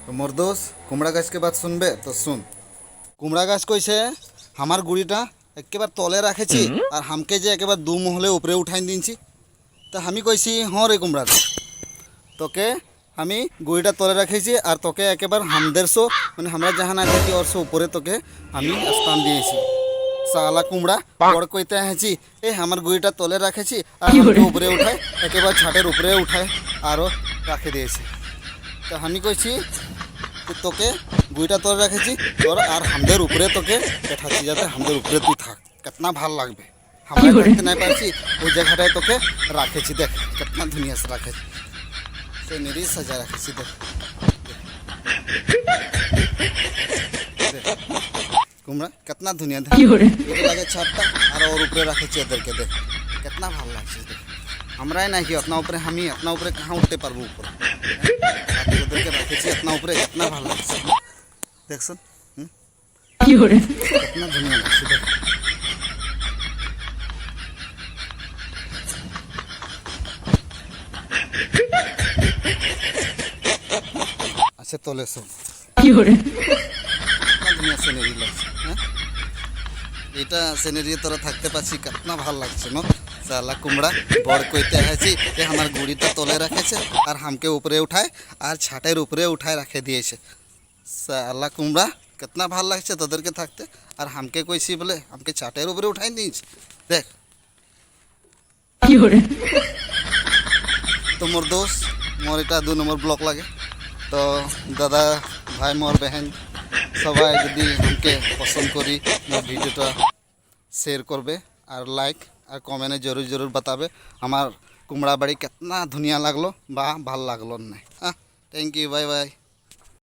তো মোর দোষ কুমড়া গাছকে বাদ শুনবে তো শুন। কুমড়া গাছ কইছে আমার গুড়িটা একেবারে তলে রাখেছি আর হামকে যে একেবারে দু মহলে উপরে উঠাই দিনছি। তা আমি কইছি হ্যাঁ রে কুমড়া তোকে আমি গুড়িটা তলে রাখেছি আর তোকে একেবারে হামদেরশো মানে আমরা যাহা না থাকি ওরশো উপরে তোকে আমি স্থান দিয়েছি। সালা কুমড়া বড় কইতে আছি এ আমার গুড়িটা তলে রাখেছি আর আমাকে উপরে উঠায় একেবারে ছাটের উপরে উঠায় আরও রাখে দিয়েছে। তো আমি কইছি তোকে গুইটা তলে রাখেছি তোর আর হামদের উপরে তোকে পেঠাচ্ছি যাতে হামদের উপরে তুই থাক কেতনা ভাল লাগবে। আমরা থাকতে নাই পারছি ওই জায়গাটায় তোকে রাখেছি দেখ কেতনা ধুনিয়া से রাখেছি সে নিরি সাজা রাখেছি দেখ কুমড়া কেতনা ধুনিয়া দেখ লাগে ছাদটা আর ওর উপরে রাখেছি এদেরকে দেখ কেতনা ভাল লাগছে দেখ। আমরাই নাকি अपना ऊपरे हम ही अपना ऊपरे कहाँ उठते पारबो ऊपर ওদেরকে রাখেছি अपना ऊपरे कितना ভাল লাগছে দেখছেন कितना ধুনিয়া লাগছে দেখ। আচ্ছা তোলে সব ধুনিয়া সিনারি লাগছে। হ্যাঁ এটা সিনারি তোরা থাকতে পারছি কিतना ভাল লাগছে না। साला कुमड़ा बड़ कइते आছি যে আমার গুড়িটা তলে রাখেছে আর হামকে উপরে উঠায় আর ছাটের উপরে উঠায় রাখে দিয়েছে। साला कुमड़ा कितना ভাল লাগছে তোদেরকে থাকতে আর হামকে কইছি বলে হামকে ছাটের উপরে উঠাই দিয়েছে দেখ। তো মোর দোষ মোর এটা 2 নম্বর ব্লক লাগে। তো দাদা ভাই মোর बहन সবাই যদি हमके পছন্দ করি মোর ভিডিওটা শেয়ার করবে আর লাইক আর কমেন্টে জরুর জরুর बताবে আমার কুমড়া বাড়ি কিतना ধুনিয়া লাগলো বা ভাল লাগলো না। হ্যাঁ থ্যাংক ইউ বাই বাই।